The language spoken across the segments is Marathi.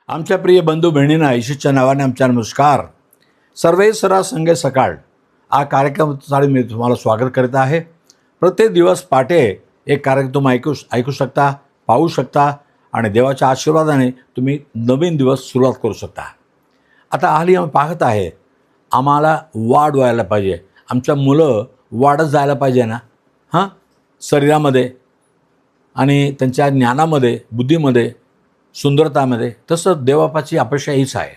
आमच्या प्रिय बंधू बहिणींना येशूच्या नावाने आमचा नमस्कार. सर्वे सरा संगे सकाळ हा कार्यक्रमासाठी मी तुम्हाला स्वागत करीत आहे. प्रत्येक दिवस पहाटे एक कार्यक्रम तुम्ही ऐकू शकता, पाहू शकता आणि देवाच्या आशीर्वादाने तुम्ही नवीन दिवस सुरुवात करू शकता. आता हल्ली आम्ही पाहत आहे, आम्हाला वाढ व्हायला पाहिजे, आमच्या मुलं वाढत जायला पाहिजे ना शरीरामध्ये आणि त्यांच्या ज्ञानामध्ये, बुद्धीमध्ये, सुंदरतामध्ये. तसं देवबापाची अपेक्षा हीच आहे.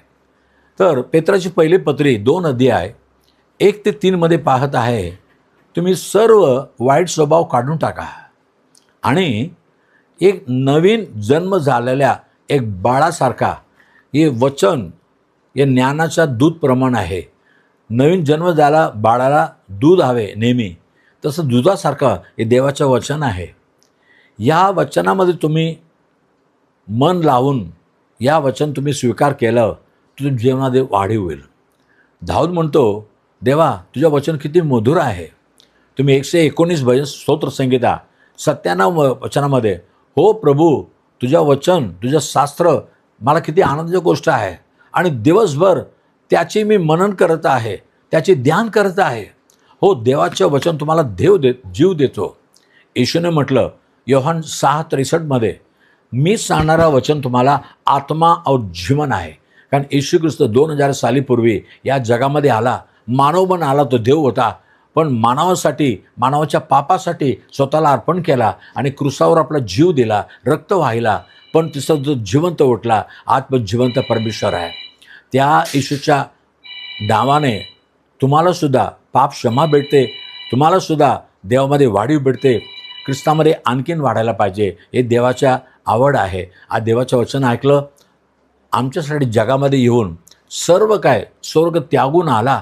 तर पेत्राची पहिली पत्री 2 अध्याय 1 ते 3 मध्ये पाहत आहे, तुम्ही सर्व वाईट स्वभाव काढून टाका आणि एक नवीन जन्म झालेल्या एक बाळासारखा हे वचन हे ज्ञानाचा दूध प्रमाण आहे. नवीन जन्म झाला बाळाला दूध हवे नेहमी, तसं दुधासारखं हे देवाचं वचन आहे. या वचनामध्ये तुम्ही मन लावून या वचन तुम्ही स्वीकार केलं, तुझ्या जीवनामध्ये वाढीव होईल. दाऊद म्हणतो, देवा तुझं वचन किती मधुर आहे. तुम्ही 119 भजन स्तोत्र संगीता 97 वचनामध्ये, हो प्रभू तुझं वचन, तुझं शास्त्र मला किती आनंदाची गोष्ट आहे आणि दिवसभर त्याची मी मनन करत आहे, त्याचे ध्यान करत आहे. हो, देवाचं वचन तुम्हाला जीव देतो. येशूने म्हटलं योहान 6:63 मध्ये, मी सांगणारा वचन तुम्हाला आत्मा और जीवन आहे. कारण येशू ख्रिस्त 2000 सालीपूर्वी या जगामध्ये आला, मानव पण आला, तो देव होता, पण मानवासाठी, मानवाच्या पापासाठी स्वतःला अर्पण केला आणि क्रूसावर आपला जीव दिला, रक्त वाहिला, पण तिचा जो जिवंत उठला, आत्मजिवंत परमेश्वर आहे. त्या येशूच्या नावाने तुम्हालासुद्धा पाप क्षमा भेटते, तुम्हालासुद्धा देवामध्ये वाढीव भेटते. ख्रिस्तामध्ये आणखीन वाढायला पाहिजे, हे देवाच्या आवड आहे. आज देवाचं वचन ऐकलं, आमच्यासाठी जगामध्ये येऊन सर्व काय स्वर्ग त्यागून आला,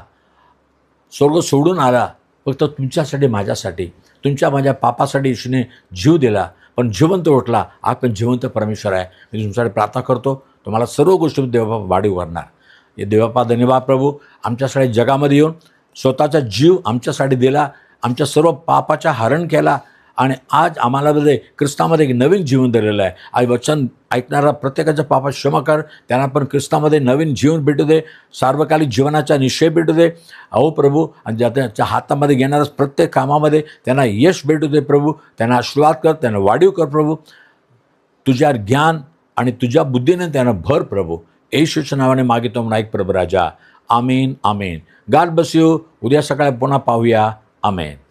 स्वर्ग सोडून आला, फक्त तुमच्यासाठी, माझ्यासाठी, तुमच्या माझ्या पापासाठी येशूने जीव दिला, पण जिवंत उठला. आपण जिवंत परमेश्वर आहे. मी तुमच्यासाठी प्रार्थना करतो, तुम्हाला सर्व गोष्टी देवबापा वाढीव करणार. हे देवबापा धन्यवाद प्रभू, आमच्यासाठी जगामध्ये येऊन स्वतःचा जीव आमच्यासाठी दिला, आमच्या सर्व पापाचा हरण केला आणि आज आम्हाला ख्रिस्तामध्ये एक नवीन जीवन दिलेलं आहे. आज वचन ऐकणारा प्रत्येकाच्या पापात क्षमा कर, त्यांना पण ख्रिस्तामध्ये नवीन जीवन भेटू दे, सार्वकालिक जीवनाचा निश्चय भेटू दे. अहो प्रभू, आणि ज्याच्या हातामध्ये घेणाऱ्या प्रत्येक कामामध्ये त्यांना यश भेटू दे प्रभू. त्यांना आशीर्वाद कर, त्यांना वाढीव कर प्रभू. तुझ्या ज्ञान आणि तुझ्या बुद्धीने त्यांना भर प्रभू. येशूच्या नावाने मागितो म्हणून ऐक प्रभू राजा. आमीन आमीन. God bless you. उद्या सकाळी पुन्हा पाहूया. आमेन.